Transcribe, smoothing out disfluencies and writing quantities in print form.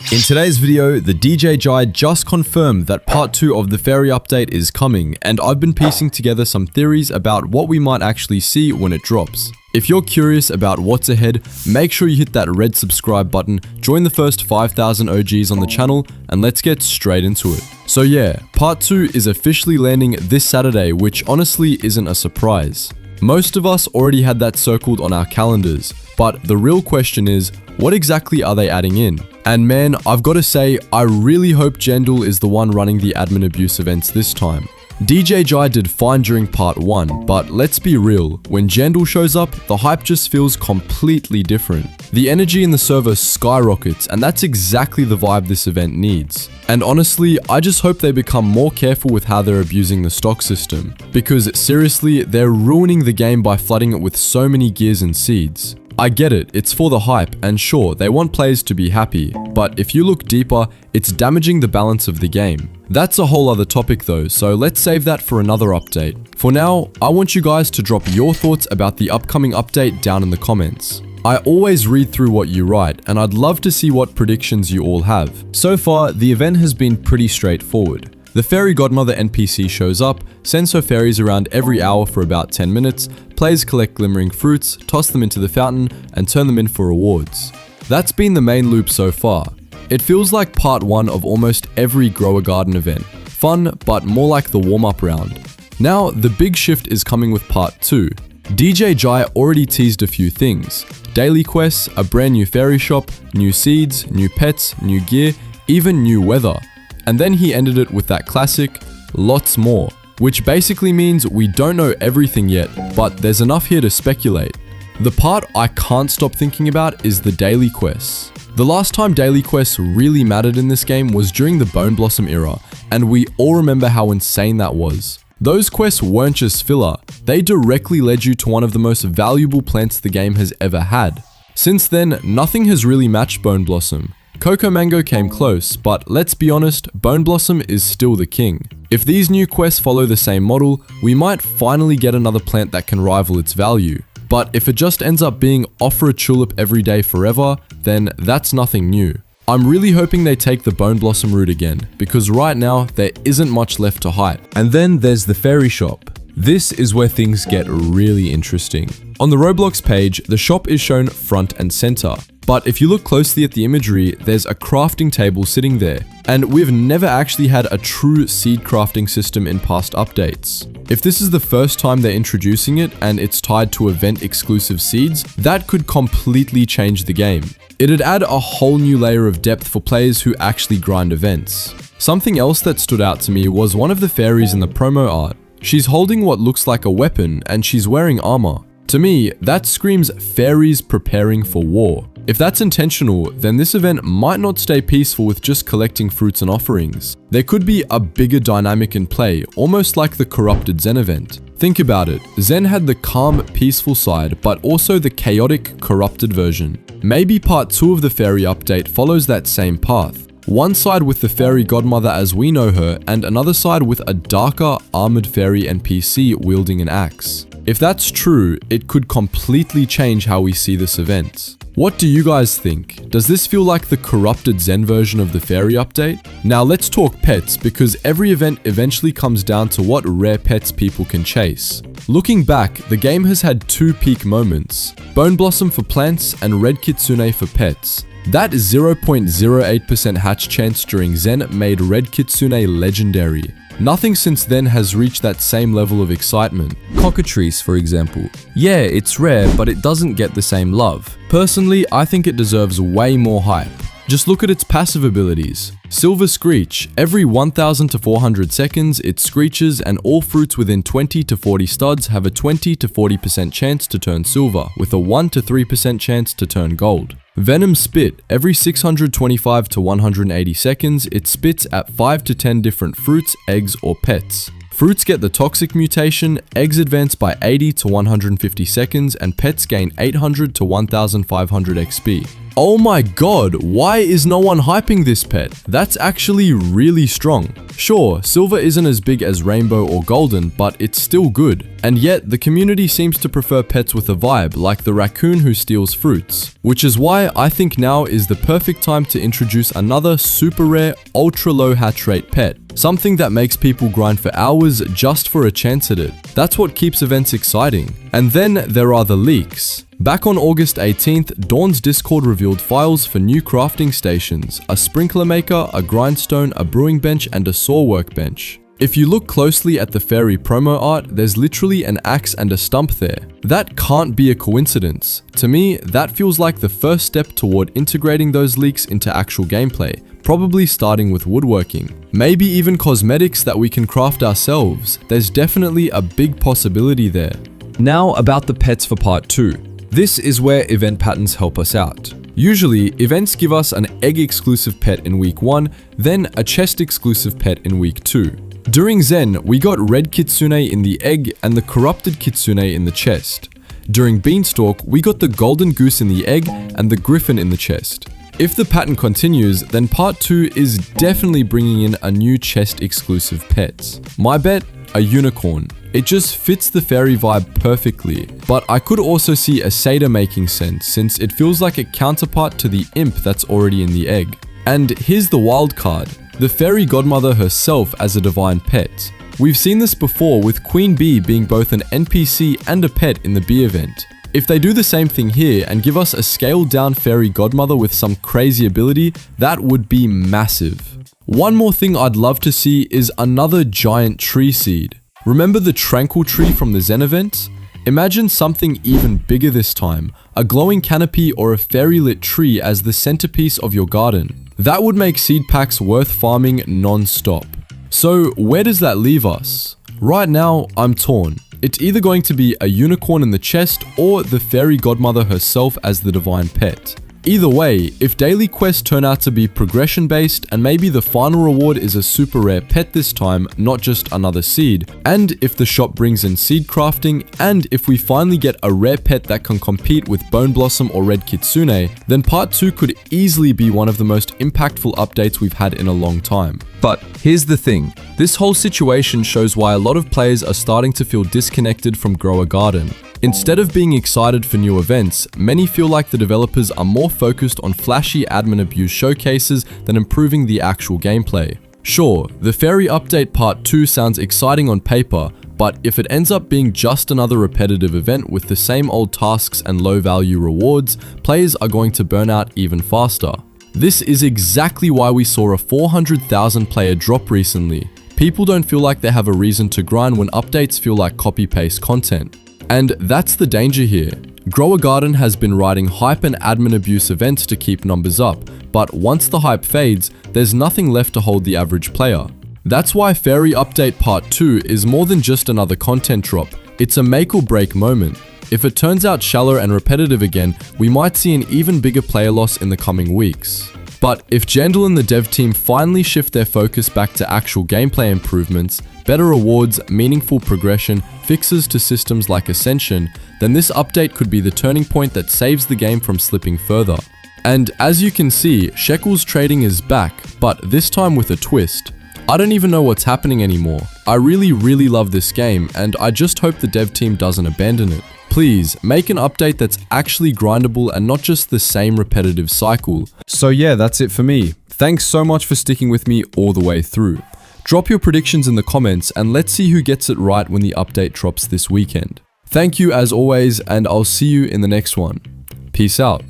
In today's video, the DJI just confirmed that part 2 of the fairy update is coming, and I've been piecing together some theories about what we might actually see when it drops. If you're curious about what's ahead, make sure you hit that red subscribe button, join the first 5,000 OGs on the channel, and let's get straight into it. So yeah, part 2 is officially landing this Saturday, which honestly isn't a surprise. Most of us already had that circled on our calendars, but the real question is, what exactly are they adding in? And man, I've got to say, I really hope Jendal is the one running the admin abuse events this time. DJI did fine during part 1, but let's be real, when Jendal shows up, the hype just feels completely different. The energy in the server skyrockets, and that's exactly the vibe this event needs. And honestly, I just hope they become more careful with how they're abusing the stock system, because seriously, they're ruining the game by flooding it with so many gears and seeds. I get it, it's for the hype, and sure, they want players to be happy, but if you look deeper, it's damaging the balance of the game. That's a whole other topic though, so let's save that for another update. For now, I want you guys to drop your thoughts about the upcoming update down in the comments. I always read through what you write, and I'd love to see what predictions you all have. So far, the event has been pretty straightforward. The Fairy Godmother NPC shows up, sends her fairies around every hour for about 10 minutes, players collect glimmering fruits, toss them into the fountain, and turn them in for rewards. That's been the main loop so far. It feels like part 1 of almost every Grow a Garden event. Fun, but more like the warm-up round. Now, the big shift is coming with part 2. DJI already teased a few things. Daily quests, a brand new fairy shop, new seeds, new pets, new gear, even new weather. And then he ended it with that classic, lots more, which basically means we don't know everything yet, but there's enough here to speculate. The part I can't stop thinking about is the daily quests. The last time daily quests really mattered in this game was during the Bone Blossom era, and we all remember how insane that was. Those quests weren't just filler, they directly led you to one of the most valuable plants the game has ever had. Since then, nothing has really matched Bone Blossom. Cocoa Mango came close, but let's be honest, Bone Blossom is still the king. If these new quests follow the same model, we might finally get another plant that can rival its value. But if it just ends up being offer a tulip every day forever, then that's nothing new. I'm really hoping they take the Bone Blossom route again, because right now, there isn't much left to hype. And then there's the fairy shop. This is where things get really interesting. On the Roblox page, the shop is shown front and center. But if you look closely at the imagery, there's a crafting table sitting there. And we've never actually had a true seed crafting system in past updates. If this is the first time they're introducing it and it's tied to event exclusive seeds, that could completely change the game. It'd add a whole new layer of depth for players who actually grind events. Something else that stood out to me was one of the fairies in the promo art. She's holding what looks like a weapon and she's wearing armor. To me, that screams fairies preparing for war. If that's intentional, then this event might not stay peaceful with just collecting fruits and offerings. There could be a bigger dynamic in play, almost like the Corrupted Zen event. Think about it, Zen had the calm, peaceful side, but also the chaotic, corrupted version. Maybe part 2 of the fairy update follows that same path. One side with the Fairy Godmother as we know her, and another side with a darker, armored fairy NPC wielding an axe. If that's true, it could completely change how we see this event. What do you guys think? Does this feel like the Corrupted Zen version of the fairy update? Now let's talk pets, because every event eventually comes down to what rare pets people can chase. Looking back, the game has had 2 peak moments, Bone Blossom for plants and Red Kitsune for pets. That 0.08% hatch chance during Zen made Red Kitsune legendary. Nothing since then has reached that same level of excitement. Cockatrice, for example. Yeah, it's rare, but it doesn't get the same love. Personally, I think it deserves way more hype. Just look at its passive abilities. Silver Screech. Every 1000 to 400 seconds, it screeches and all fruits within 20 to 40 studs have a 20 to 40% chance to turn silver, with a 1 to 3% chance to turn gold. Venom Spit. Every 625 to 180 seconds, it spits at 5 to 10 different fruits, eggs, or pets. Fruits get the toxic mutation, eggs advance by 80 to 150 seconds, and pets gain 800 to 1500 XP. Oh my god, why is no one hyping this pet? That's actually really strong. Sure, silver isn't as big as rainbow or golden, but it's still good. And yet, the community seems to prefer pets with a vibe, like the raccoon who steals fruits. Which is why I think now is the perfect time to introduce another super rare, ultra low hatch rate pet. Something that makes people grind for hours just for a chance at it. That's what keeps events exciting. And then there are the leaks. Back on August 18th, Dawn's Discord revealed files for new crafting stations, a sprinkler maker, a grindstone, a brewing bench, and a saw workbench. If you look closely at the fairy promo art, there's literally an axe and a stump there. That can't be a coincidence. To me, that feels like the first step toward integrating those leaks into actual gameplay, probably starting with woodworking. Maybe even cosmetics that we can craft ourselves. There's definitely a big possibility there. Now about the pets for part 2. This is where event patterns help us out. Usually, events give us an egg-exclusive pet in week 1, then a chest-exclusive pet in week 2. During Zen, we got Red Kitsune in the egg and the Corrupted Kitsune in the chest. During Beanstalk, we got the Golden Goose in the egg and the Griffin in the chest. If the pattern continues, then part 2 is definitely bringing in a new chest-exclusive pet. My bet? A unicorn. It just fits the fairy vibe perfectly, but I could also see a satyr making sense since it feels like a counterpart to the imp that's already in the egg. And here's the wild card, the fairy godmother herself as a divine pet. We've seen this before with Queen Bee being both an NPC and a pet in the bee event. If they do the same thing here and give us a scaled down fairy godmother with some crazy ability, that would be massive. One more thing I'd love to see is another giant tree seed. Remember the tranquil tree from the Zen event? Imagine something even bigger this time, a glowing canopy or a fairy lit tree as the centerpiece of your garden. That would make seed packs worth farming non-stop. So where does that leave us? Right now, I'm torn. It's either going to be a unicorn in the chest or the fairy godmother herself as the divine pet. Either way, if daily quests turn out to be progression based and maybe the final reward is a super rare pet this time, not just another seed, and if the shop brings in seed crafting, and if we finally get a rare pet that can compete with Bone Blossom or Red Kitsune, then part 2 could easily be one of the most impactful updates we've had in a long time. But here's the thing, this whole situation shows why a lot of players are starting to feel disconnected from Grow a Garden. Instead of being excited for new events, many feel like the developers are more focused on flashy admin abuse showcases than improving the actual gameplay. Sure, the Fairy Update Part 2 sounds exciting on paper, but if it ends up being just another repetitive event with the same old tasks and low value rewards, players are going to burn out even faster. This is exactly why we saw a 400,000 player drop recently. People don't feel like they have a reason to grind when updates feel like copy-paste content. And that's the danger here. Grow a Garden has been riding hype and admin abuse events to keep numbers up, but once the hype fades, there's nothing left to hold the average player. That's why Fairy Update Part 2 is more than just another content drop, it's a make or break moment. If it turns out shallow and repetitive again, we might see an even bigger player loss in the coming weeks. But if Jandal and the dev team finally shift their focus back to actual gameplay improvements, better rewards, meaningful progression, fixes to systems like Ascension, then this update could be the turning point that saves the game from slipping further. And as you can see, Shekels trading is back, but this time with a twist. I don't even know what's happening anymore. I really love this game, and I just hope the dev team doesn't abandon it. Please, make an update that's actually grindable and not just the same repetitive cycle. So yeah, that's it for me. Thanks so much for sticking with me all the way through. Drop your predictions in the comments and let's see who gets it right when the update drops this weekend. Thank you as always, and I'll see you in the next one. Peace out.